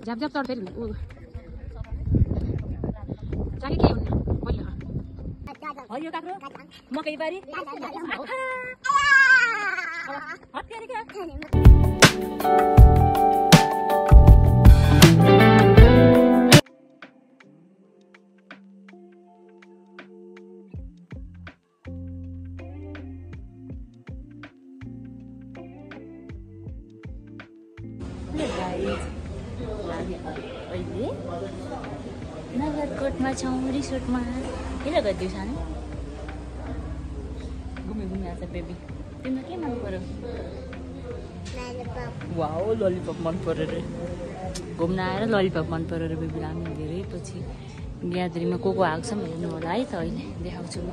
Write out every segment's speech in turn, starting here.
झ्याप झ्याप चढ फेरि ऊ जाके के हुन्न मैले हरियो काक्रो मकै बारी हत्यारे क्या अहिले नगरकोटमा छौँ रिसोर्टमा किन गरिदियो सानो घुमी घुमी आएको छ बेबी तिमीलाई के मन पर्यो वाउ ललिपप मन पर्यो रे घुम्न आएर ललिपप मन पर्यो रे बेबीलाई हामी धेरै पछि ग्यादरिङमा को आएको छ हेर्नु होला है त अहिले देखाउँछु म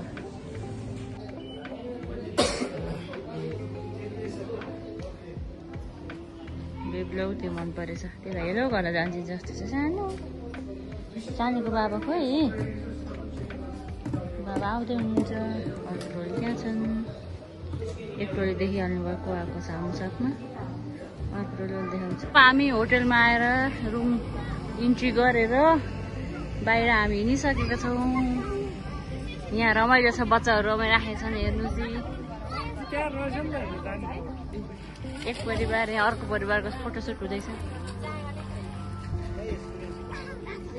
बेबीलाई त्यो मन परेछ त्यसलाई हेलो गर्न जान्छ जस्तो छ सानो सानोको बाबा खोइ बाबा आउँदै हुनुहुन्छ अरू टोली त्यहाँ छन् एक टोली देखिहाल्नु भएको आएको छ हाम्रो साथमा अर्को टोली देखाउँछ हामी होटेलमा आएर रुम इन्ट्री गरेर बाहिर हामी हिँडिसकेका छौँ यहाँ रमाइलो छ बच्चाहरू रमाइराखेका छन् हेर्नु चाहिँ एक परिवार यहाँ अर्को परिवारको फोटोसुट हुँदैछ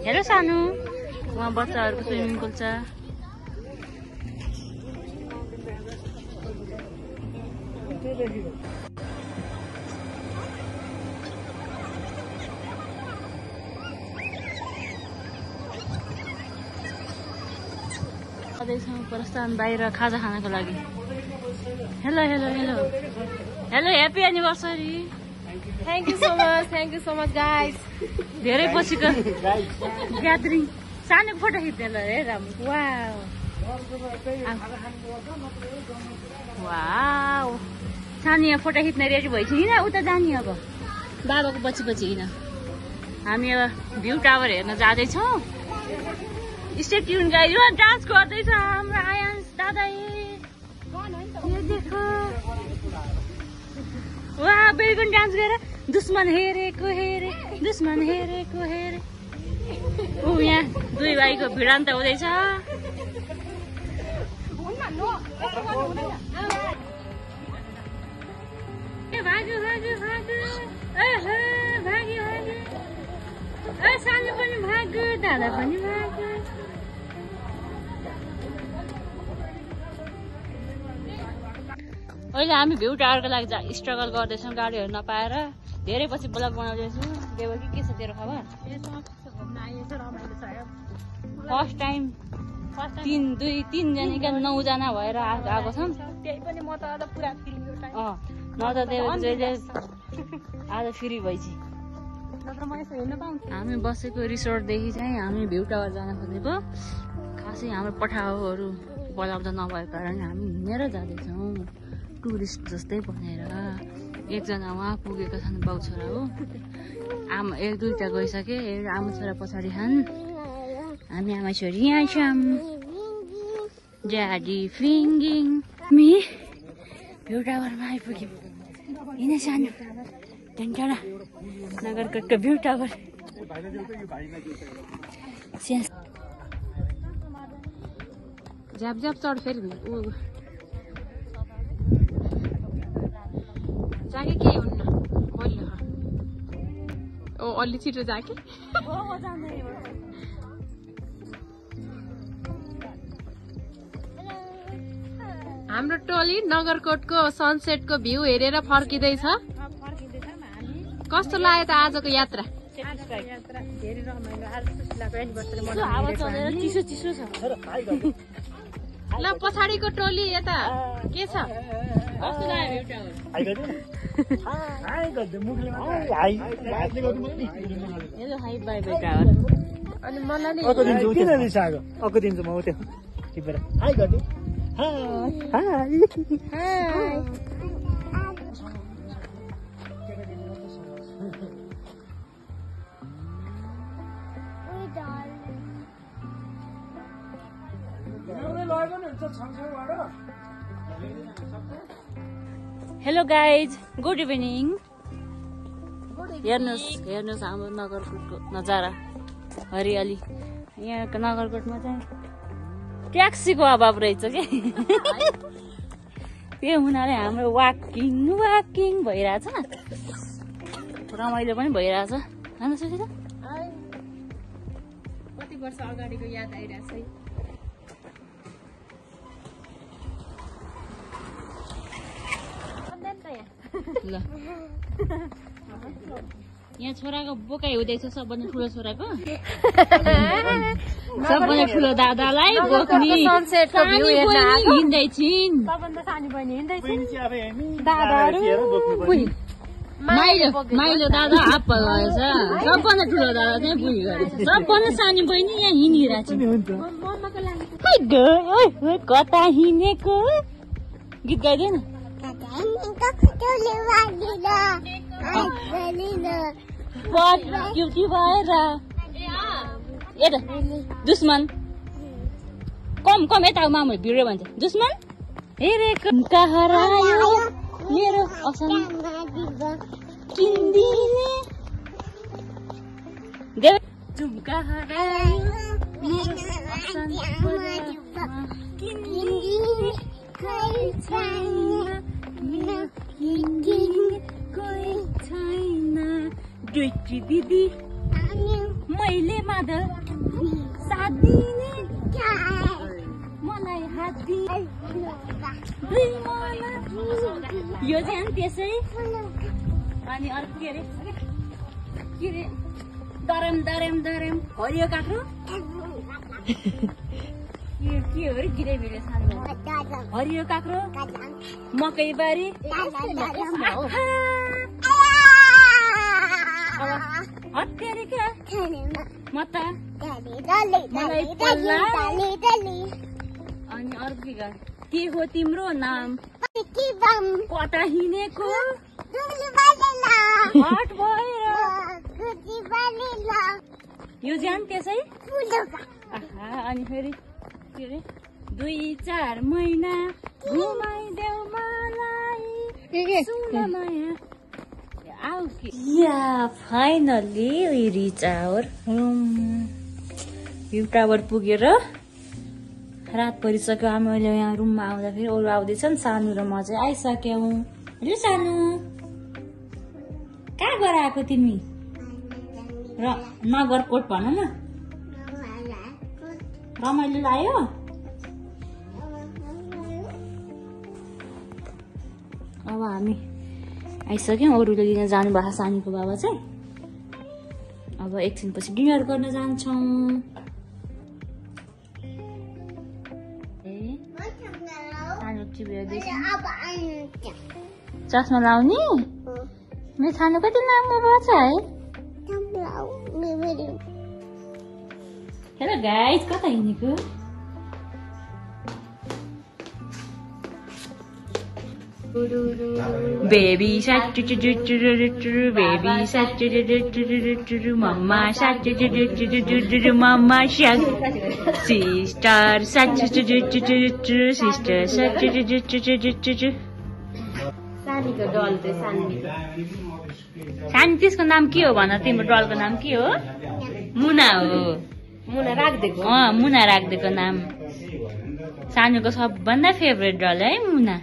हेलो सानो उहाँ बच्चाहरूको स्विमिङ पुल छ प्रस्थान बाहिर खाजा खानको लागि hello hello hello hello happy anniversary thank you so much guys धेरै पछिको ग्यादरिङ सानो फोटो खिच्ने ल है राम्रो वाउ सानो यहाँ फोटो खिच्न रेडी भइसक्यो किन उता जाने अब बाबाको पछि पछि हिँड हामी अब भ्यू टावर हेर्न जाँदैछौँ स्टे ट्युन गाइज यो डान्स गर्दैछ हाम्रो आयान्स दादा वा बेबी पनि डान्स गरेर दुश्मन हेरेको हेरे दुश्मन हेरेको हेरे ऊ यहाँ दुई भाइको भिडान्त हुँदैछ भाग्यो भाग्यो भाग्यो भाग्यो भाग्यो सानो पनि भाग्यो दादा पनि भाग्यो अहिले हामी भ्यू टावरको लागि स्ट्रगल गर्दैछौँ गाडीहरू नपाएर धेरै पछि ब्लग बनाउँदैछु देवकी के छ तेरो खबर फर्स्ट टाइम तीनजना 9जना भएर आएको छौँ न त देवकी जहिले आज फ्री भइछि हामी बसेको रिसोर्टदेखि चाहिँ हामी भ्यू टावर जान खोजेको खासै हाम्रो पठाउहरू उपलब्ध नभएको कारण हामी हिँडेर जाँदैछौँ टुरिस्ट जस्तै भनेर एकजना उहाँ पुगेका छन् बाउ छोरा हो आमा एक दुईवटा गइसके आमा छोरा पछाडि छन् हामी आमा छोरी यहाँ छौँ ड्याडी फिङ्गिङ मी भ्यू टावरमा आइपुग्यौँ हिँड सानो टेन्टाडा नगरकोटको भ्यू टावर झ्याप झ्याप चढ फेरि ऊ जाके के हुन्न मैले ओ अलि छिटो जाके हाम्रो टोली नगरकोटको सनसेटको भ्यू हेरेर फर्किँदैछ कस्तो लाग्यो त आजको यात्रा चिसो चिसो छ ल पछाडिको टोली यता के छ कस्तो लाग्यो hello hi by by tower अनि मलाई नि अर्को दिन्छु म त्यो टिपेर हाई गर्दै high high Hello guys, good evening. हेर्नुहोस् हाम्रो नगरकोटको नजारा हरियाली। यहाँको नगरकोटमा चाहिँ ट्याक्सीको अभाव रहेछ क्या त्यो हुनाले हाम्रो वाकिङ भइरहेछ, रमाइलो पनि भइरहेछ। होइन सुनिता? कति वर्ष अगाडिको याद आइरहेछ है। ल यहाँ छोराको बोकाइ हुँदैछ, सबभन्दा ठुलो छोराको सबभन्दा ठुलो दादालाई बोक्ने हिँड्दैछिन्। माइलो दादा आप्पा गएछ, सबभन्दा ठुलो दादा चाहिँ बुढी गरेछ, सबभन्दा सानी बहिनी यहाँ हिँडिरहेको। कता हिँडेको गीत गाइदैन? क्युटी भएर दुश्मन कम यता मामु भिडियो भन्छ। दुश्मन हेरेको हरायो मेरो असन किन्दिने झुम्का हरायो मेरो असन किन्दिने कोही छैन डुइटी दिदी मैले मादल साथ दिने मलाई हात दिए यो चाहिँ त्यसै। अनि अर्को के अरे दरम हरियो काँक्रो के हो गिरे भिरे सानो हरियो काँक्रो मकैबारी हत्यारे क्या म त मलाई पल्ला। अनि अर्को के हो तिम्रो नाम? कता हिँडेको हट भएर यो ज्यान त्यसै। अनि फेरि के अरे 2-4 महिना घुमाइदेऊ मलाई सुन माया आऊ कि या finally we reach our room. View tower पुगेर रात परिसक्यो। हामीले यहाँ रुममा आउँदाखेरि अरू आउँदैछन्, सानु र म चाहिँ आइसक्यौँ। हेलो सानु, कहाँ गएर आएको तिमी? र नगरकोट भन न, रमाइलो लाग्यो? अब हामी आइसक्यौँ। अरूले लिन जानु भएको सानीको बाबा चाहिँ। अब एकछिनपछि डिनर गर्न जान्छौँ। चस्मा लाउने मेरो सानो कति राम्रो भएको छ है। हेलो गाइस, कता हिँडेको? बेबी साट बेबी साट मम्मा साट मम्मा साट सिस्टर साट सिस्टर साट सानीको डल सानी त्यसको नाम के हो भन? तिम्रो डलको नाम के हो? मुना हो। मुना राखिदिएको नाम। सानुको सबभन्दा फेभरेट डल है मुना।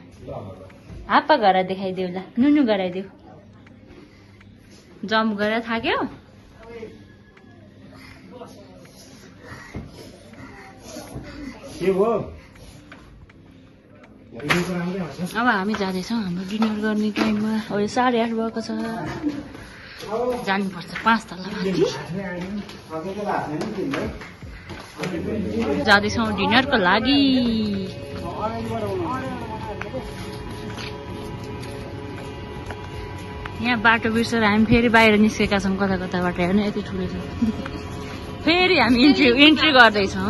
हाप्पा गरेर देखाइदेऊ ल, नुनु गराइदेऊ। जम्प गरेर थाक्यो। अब हामी जाँदैछौँ हाम्रो डिनर गर्ने टाइममा। अहिले 8:30 भएको छ। जानुपर्छ 5 तला माथि। जाँदैछौँ डिनरको लागि। यहाँ बाटो बिर्सेर हामी फेरि बाहिर निस्केका छौँ कताबाट। हेर्नु यति ठुलो छ। फेरि हामी इन्ट्री गर्दैछौँ।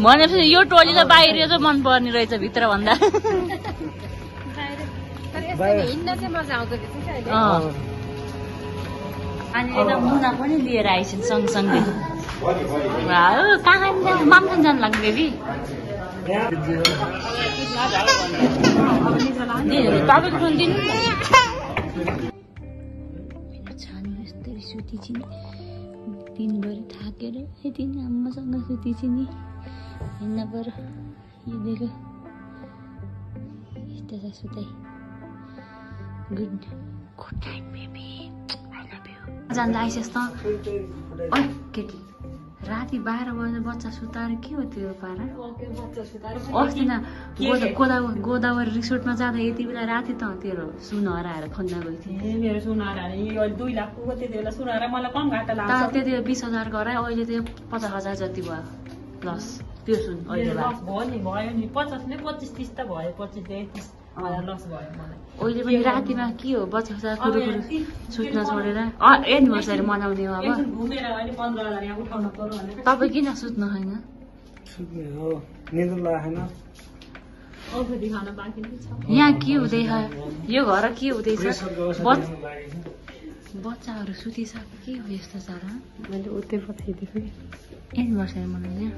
भनेपछि यो टोली त बाहिर चाहिँ मन पर्ने रहेछ भित्रभन्दा। अनि मुना पनि लिएर आइछन् सँगसँगै। कहाँ मामखान जानु लाग्यो बेबी? छानी यस्तै सुती छिन् दिनभरि थाकेर यति आमासँग सुती छिन् हिँड्न पर्यो यो देखो यस्तो छ सुताइ good night baby I love you जान आइसस् त ओइ केटी राति 12 बजे बच्चा सुताएर के हो त्यो पारा अस्ति न गोदावरी रिसोर्टमा जाँदा यति बेला राति त तेरो सुन हराएर खोज्न गएको थिएँ मेरो सुन हराएर 2 लाख पुग्यो त्यति बेला सुन हराएर मलाई कम घाटा लाग्छ त्यति 20,000 गराए अहिले त्यो 50,000 जति भयो प्लस त्यो सुन अहिले लस भयो नि 50 नै 25-30 त भयो 25-30 हजार लस भयो मलाई अहिले पनि रातिमा के हो बच्चा कुरो सुत्न छोडेर एनिभर्सरी मनाउने हो अब घुमेर अहिले 15,000 यहाँ उठाउन पर्यो भने तपाईँ किन सुत्नु होइन औषधि खान बाँकी नै छ यहाँ के हुँदैछ यो घर के हुँदैछ बच्चाहरू सुतिसक्यो के हो यस्तो साह्रो मैले उतै पठाइदिएको एनिभर्सरी मनाउने